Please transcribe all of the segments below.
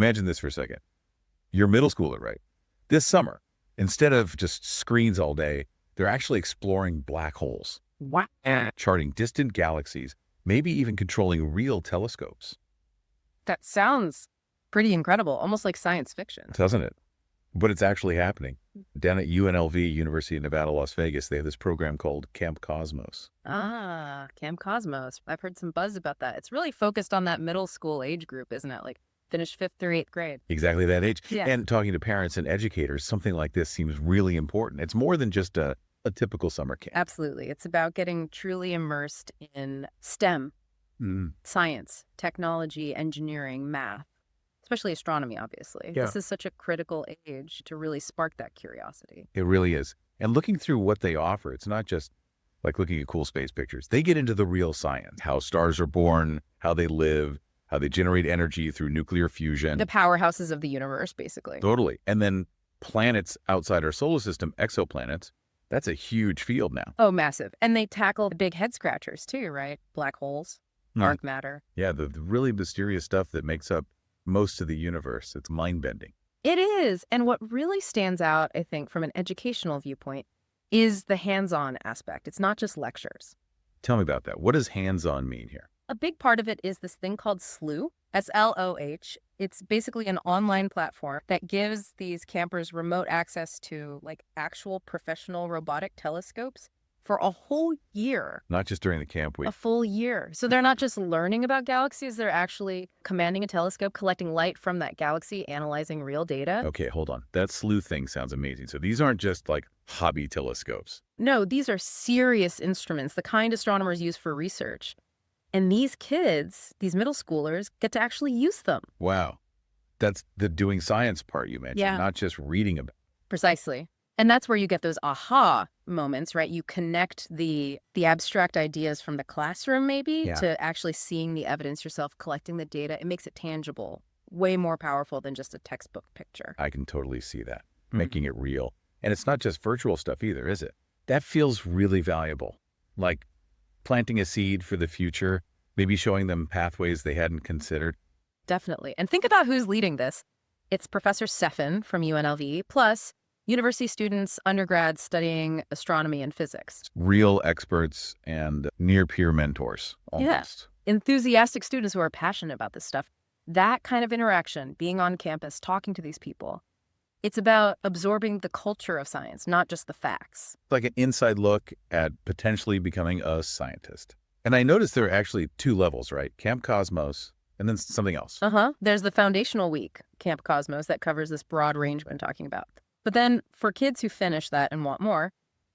Imagine this for a second. You're a middle schooler, right? This summer, instead of just screens all day, they're actually exploring black holes, What? charting distant galaxies, maybe even controlling real telescopes. That sounds pretty incredible, almost like science fiction. Doesn't it? But it's actually happening. Down at UNLV, University of Nevada, Las Vegas, they have this program called Camp Cosmos. Ah, Camp Cosmos. I've heard some buzz about that. It's really focused on that middle school age group, isn't it? Like finish 5th through 8th grade. Exactly that age. Yeah. And talking to parents and educators, something like this seems really important. It's more than just a typical summer camp. Absolutely. It's about getting truly immersed in STEM, science, technology, engineering, math, especially astronomy, obviously. Yeah. This is such a critical age to really spark that curiosity. It really is. And looking through what they offer, it's not just like looking at cool space pictures. They get into the real science, how stars are born, how they live, how they generate energy through nuclear fusion. The powerhouses of the universe, basically. Totally. And then planets outside our solar system, exoplanets, that's a huge field now. Oh, massive. And they tackle the big head scratchers too, right? Black holes, dark matter. Yeah, the really mysterious stuff that makes up most of the universe. It's mind-bending. It is. And what really stands out, I think, from an educational viewpoint is the hands-on aspect. It's not just lectures. Tell me about that. What does hands-on mean here? A big part of it is this thing called SLOH, SLOH. It's basically an online platform that gives these campers remote access to like actual professional robotic telescopes for a whole year. Not just during the camp week. A full year. So they're not just learning about galaxies, they're actually commanding a telescope, collecting light from that galaxy, analyzing real data. Okay, hold on. That sleuth thing sounds amazing. So these aren't just like hobby telescopes. No, these are serious instruments, the kind astronomers use for research. And these kids, these middle schoolers, get to actually use them. Wow. That's the doing science part you mentioned, Yeah. not just reading about. Precisely. And that's where you get those aha moments, right? You connect the abstract ideas from the classroom maybe Yeah. to actually seeing the evidence yourself, collecting the data. It makes it tangible, way more powerful than just a textbook picture. I can totally see that, making it real. And it's not just virtual stuff either, is it? That feels really valuable. Like planting a seed for the future, maybe showing them pathways they hadn't considered. Definitely. And think about who's leading this. It's Professor Seffin from UNLV, plus university students, undergrads studying astronomy and physics. Real experts and near-peer mentors, almost. Enthusiastic students who are passionate about this stuff. That kind of interaction, being on campus, talking to these people, it's about absorbing the culture of science, not just the facts. Like an inside look at potentially becoming a scientist. And I noticed there are actually 2 levels, right? Camp Cosmos and then something else. There's the foundational week, Camp Cosmos, that covers this broad range we've been talking about. But then for kids who finish that and want more,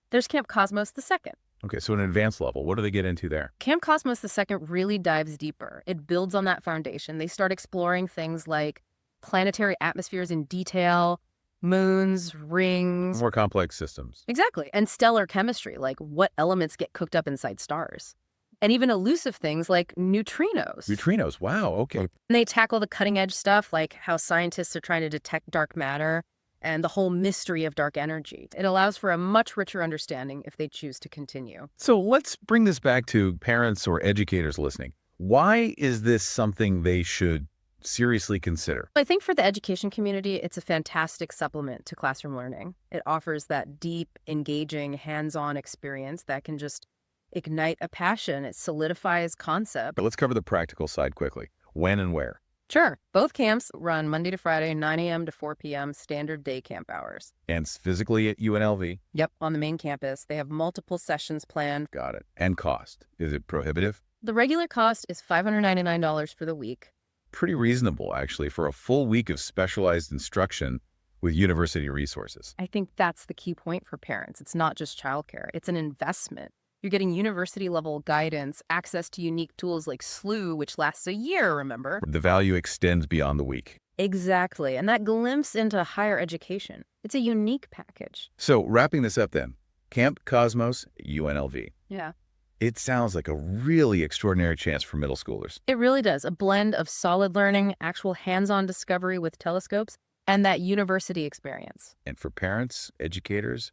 there's Camp Cosmos the second. Okay, so an advanced level. What do they get into there? Camp Cosmos the second really dives deeper. It builds on that foundation. They start exploring things like planetary atmospheres in detail, moons, rings. More complex systems. Exactly. And stellar chemistry, like what elements get cooked up inside stars. And even elusive things like neutrinos. Neutrinos, wow, okay. And they tackle the cutting edge stuff, like how scientists are trying to detect dark matter and the whole mystery of dark energy. It allows for a much richer understanding if they choose to continue. So let's bring this back to parents or educators listening. Why is this something they should seriously consider? I think for the education community, it's a fantastic supplement to classroom learning. It offers that deep, engaging, hands-on experience that can just ignite a passion. It solidifies concept. But let's cover the practical side quickly. When and where? Sure. Both camps run Monday to Friday, 9 a.m. to 4 p.m., standard day camp hours. And it's physically at UNLV? Yep, on the main campus. They have multiple sessions planned. Got it. And cost? Is it prohibitive? The regular cost is $599 for the week. Pretty reasonable, actually, for a full week of specialized instruction with university resources. I think that's the key point for parents. It's not just childcare. It's an investment. You're getting university-level guidance, access to unique tools like SLOH, which lasts a year, remember? The value extends beyond the week. Exactly. And that glimpse into higher education. It's a unique package. So wrapping this up then, Camp Cosmos, UNLV. Yeah. It sounds like a really extraordinary chance for middle schoolers. It really does. A blend of solid learning, actual hands-on discovery with telescopes, and that university experience. And for parents, educators.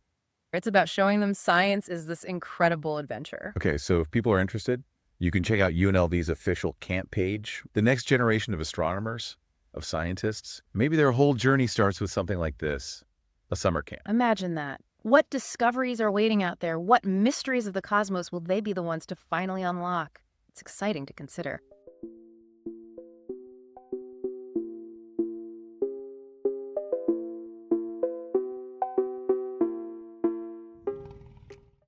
It's about showing them science is this incredible adventure. Okay, so if people are interested, you can check out UNLV's official camp page. The next generation of astronomers, of scientists. Maybe their whole journey starts with something like this, a summer camp. Imagine that. What discoveries are waiting out there? What mysteries of the cosmos will they be the ones to finally unlock? It's exciting to consider.